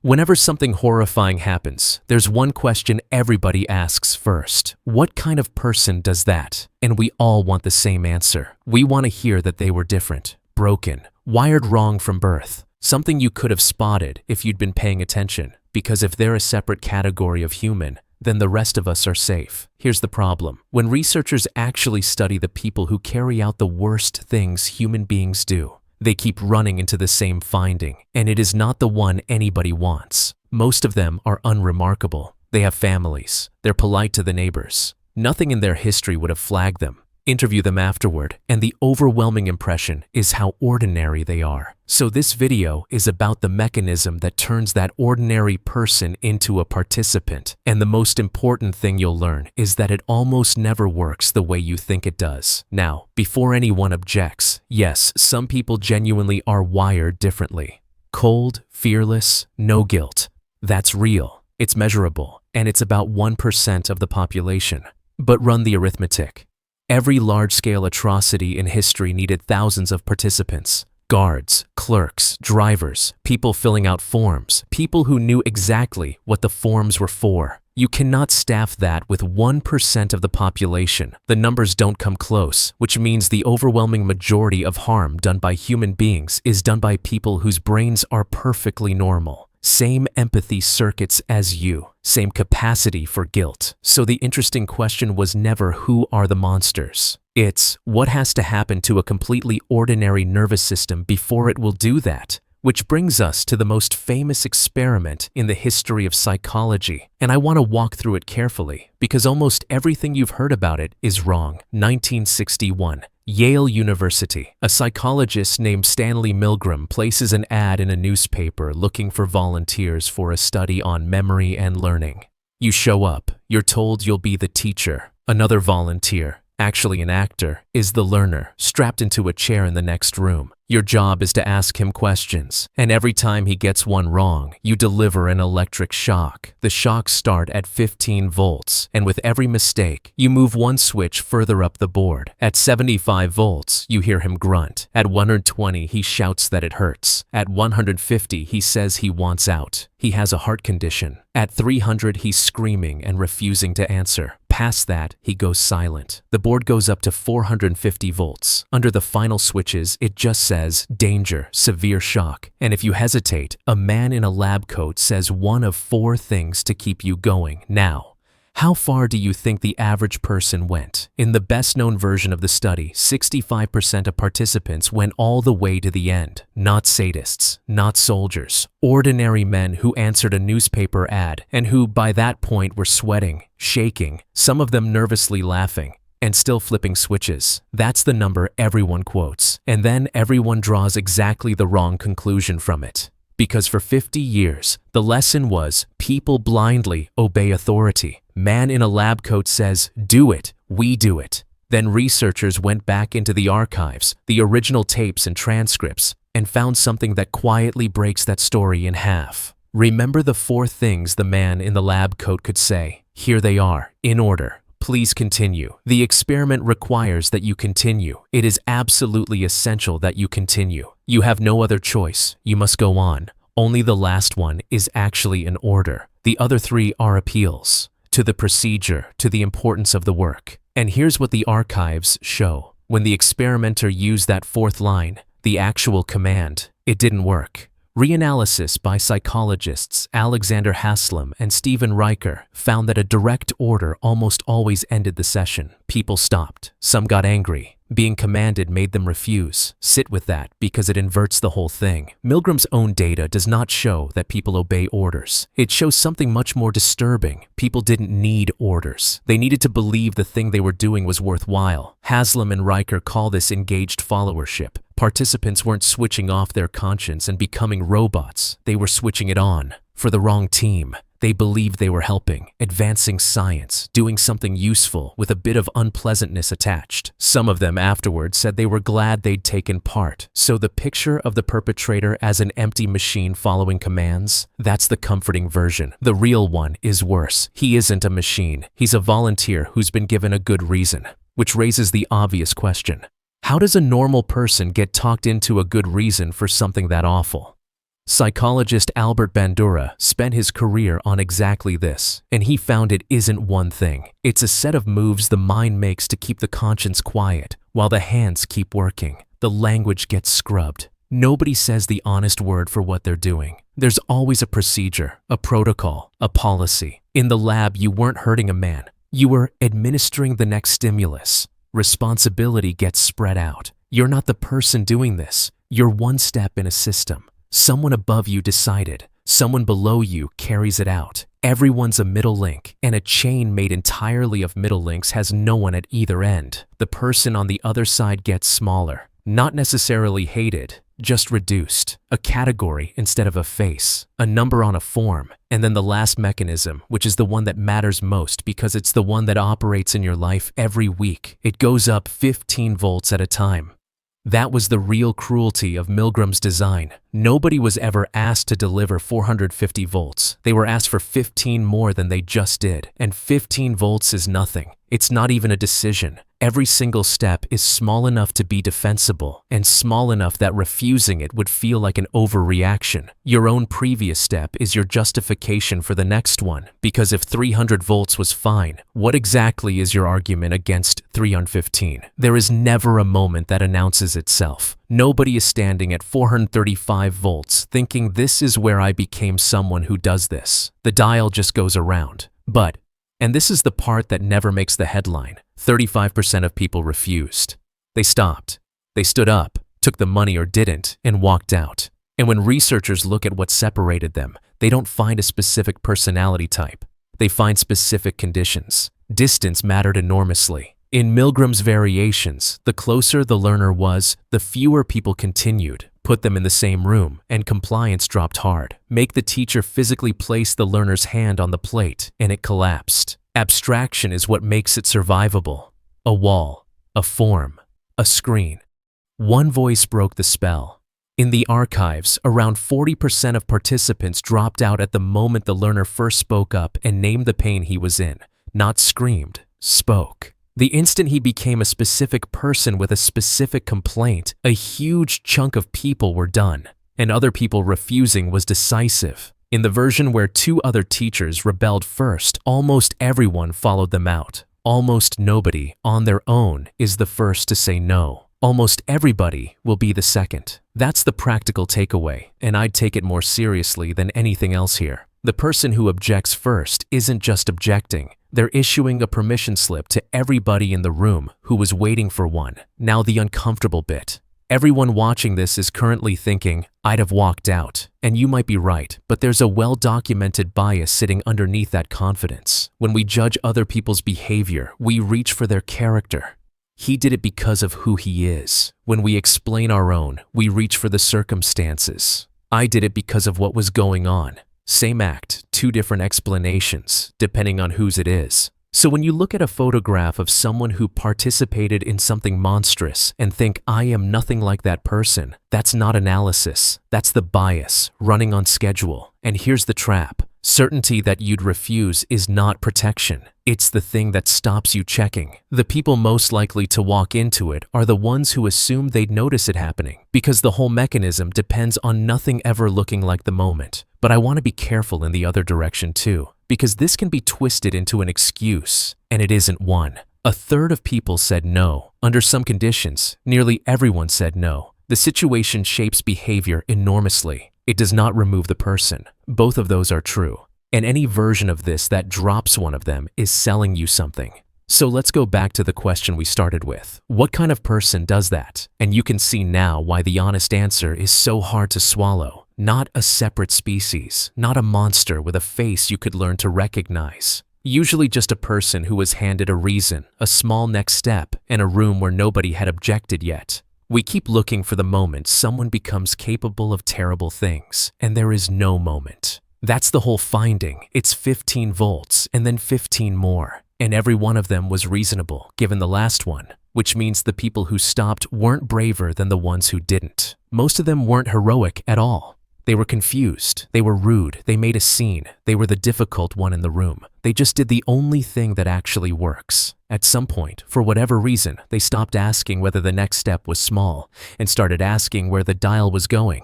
Whenever something horrifying happens, there's one question everybody asks first. What kind of person does that? And we all want the same answer. We want to hear that they were different, broken, wired wrong from birth. Something you could have spotted if you'd been paying attention. Because if they're a separate category of human, then the rest of us are safe. Here's the problem. When researchers actually study the people who carry out the worst things human beings do, they keep running into the same finding, and it is not the one anybody wants. Most of them are unremarkable. They have families. They're polite to the neighbors. Nothing in their history would have flagged them. Interview them afterward, and the overwhelming impression is how ordinary they are. So this video is about the mechanism that turns that ordinary person into a participant. And the most important thing you'll learn is that it almost never works the way you think it does. Now, before anyone objects, yes, some people genuinely are wired differently. Cold, fearless, no guilt. That's real. It's measurable, and it's about 1% of the population. But run the arithmetic. Every large-scale atrocity in history needed thousands of participants. Guards, clerks, drivers, people filling out forms, people who knew exactly what the forms were for. You cannot staff that with 1% of the population. The numbers don't come close, which means the overwhelming majority of harm done by human beings is done by people whose brains are perfectly normal. Same empathy circuits as you, same capacity for guilt. So the interesting question was never who are the monsters. It's what has to happen to a completely ordinary nervous system before it will do that. Which brings us to the most famous experiment in the history of psychology. And I want to walk through it carefully because almost everything you've heard about it is wrong. 1961. Yale University. A psychologist named Stanley Milgram places an ad in a newspaper looking for volunteers for a study on memory and learning. You show up. You're told you'll be the teacher. Another volunteer, actually an actor, is the learner, strapped into a chair in the next room. Your job is to ask him questions, and every time he gets one wrong, you deliver an electric shock. The shocks start at 15 volts, and with every mistake, you move one switch further up the board. At 75 volts, you hear him grunt. At 120, he shouts that it hurts. At 150, he says he wants out. He has a heart condition. At 300, he's screaming and refusing to answer. Past that, he goes silent. The board goes up to 450 volts. Under the final switches, it just says, danger, severe shock. And if you hesitate, a man in a lab coat says one of 4 things to keep you going. Now, how far do you think the average person went? In the best-known version of the study, 65% of participants went all the way to the end. Not sadists, not soldiers, ordinary men who answered a newspaper ad and who, by that point, were sweating, shaking, some of them nervously laughing, and still flipping switches. That's the number everyone quotes. And then everyone draws exactly the wrong conclusion from it. Because for 50 years, the lesson was people blindly obey authority. Man in a lab coat says, do it, we do it. Then researchers went back into the archives, the original tapes and transcripts, and found something that quietly breaks that story in half. Remember the 4 things the man in the lab coat could say. Here they are, in order. Please continue. The experiment requires that you continue. It is absolutely essential that you continue. You have no other choice. You must go on. Only the last one is actually an order. The other 3 are appeals to the procedure, to the importance of the work. And here's what the archives show. When the experimenter used that 4th line, the actual command, it didn't work. Reanalysis by psychologists Alexander Haslam and Stephen Riker found that a direct order almost always ended the session. People stopped. Some got angry. Being commanded made them refuse. Sit with that because it inverts the whole thing. Milgram's own data does not show that people obey orders. It shows something much more disturbing. People didn't need orders. They needed to believe the thing they were doing was worthwhile. Haslam and Riker call this engaged followership. Participants weren't switching off their conscience and becoming robots. They were switching it on for the wrong team. They believed they were helping, advancing science, doing something useful with a bit of unpleasantness attached. Some of them afterwards said they were glad they'd taken part. So the picture of the perpetrator as an empty machine following commands, that's the comforting version. The real one is worse. He isn't a machine. He's a volunteer who's been given a good reason. Which raises the obvious question. How does a normal person get talked into a good reason for something that awful? Psychologist Albert Bandura spent his career on exactly this, and he found it isn't one thing. It's a set of moves the mind makes to keep the conscience quiet, while the hands keep working. The language gets scrubbed. Nobody says the honest word for what they're doing. There's always a procedure, a protocol, a policy. In the lab, you weren't hurting a man. You were administering the next stimulus. Responsibility gets spread out. You're not the person doing this. You're one step in a system. Someone above you decided. Someone below you carries it out. Everyone's a middle link, and a chain made entirely of middle links has no one at either end. The person on the other side gets smaller. Not necessarily hated, just reduced. A category instead of a face, a number on a form, and then the last mechanism, which is the one that matters most because it's the one that operates in your life every week. It goes up 15 volts at a time. That was the real cruelty of Milgram's design. Nobody was ever asked to deliver 450 volts. They were asked for 15 more than they just did, and 15 volts is nothing. It's not even a decision. Every single step is small enough to be defensible, and small enough that refusing it would feel like an overreaction. Your own previous step is your justification for the next one, because if 300 volts was fine, what exactly is your argument against 315? There is never a moment that announces itself. Nobody is standing at 435 volts thinking this is where I became someone who does this. The dial just goes around. But, and this is the part that never makes the headline, 35% of people refused. They stopped. They stood up, took the money or didn't, and walked out. And when researchers look at what separated them, they don't find a specific personality type. They find specific conditions. Distance mattered enormously. In Milgram's variations, the closer the learner was, the fewer people continued. Put them in the same room, and compliance dropped hard. Make the teacher physically place the learner's hand on the plate, and it collapsed. Abstraction is what makes it survivable. A wall, a form, a screen. One voice broke the spell. In the archives, around 40% of participants dropped out at the moment the learner first spoke up and named the pain he was in. Not screamed, spoke. The instant he became a specific person with a specific complaint, a huge chunk of people were done, and other people refusing was decisive. In the version where 2 other teachers rebelled first, almost everyone followed them out. Almost nobody, on their own, is the first to say no. Almost everybody will be the second. That's the practical takeaway, and I'd take it more seriously than anything else here. The person who objects first isn't just objecting. They're issuing a permission slip to everybody in the room who was waiting for one. Now the uncomfortable bit. Everyone watching this is currently thinking, I'd have walked out. And you might be right, but there's a well-documented bias sitting underneath that confidence. When we judge other people's behavior, we reach for their character. He did it because of who he is. When we explain our own, we reach for the circumstances. I did it because of what was going on. Same act, 2 different explanations, depending on whose it is. So when you look at a photograph of someone who participated in something monstrous and think, I am nothing like that person, that's not analysis. That's the bias, running on schedule. And here's the trap. Certainty that you'd refuse is not protection. It's the thing that stops you checking. The people most likely to walk into it are the ones who assume they'd notice it happening, because the whole mechanism depends on nothing ever looking like the moment. But I want to be careful in the other direction too, because this can be twisted into an excuse, and it isn't one. 1/3 of people said no. Under some conditions, nearly everyone said no. The situation shapes behavior enormously. It does not remove the person. Both of those are true. And any version of this that drops one of them is selling you something. So let's go back to the question we started with. What kind of person does that? And you can see now why the honest answer is so hard to swallow. Not a separate species, not a monster with a face you could learn to recognize. Usually just a person who was handed a reason, a small next step, and a room where nobody had objected yet. We keep looking for the moment someone becomes capable of terrible things, and there is no moment. That's the whole finding. It's 15 volts and then 15 more, and every one of them was reasonable, given the last one, which means the people who stopped weren't braver than the ones who didn't. Most of them weren't heroic at all. They were confused, they were rude, they made a scene, they were the difficult one in the room. They just did the only thing that actually works. At some point, for whatever reason, they stopped asking whether the next step was small and started asking where the dial was going.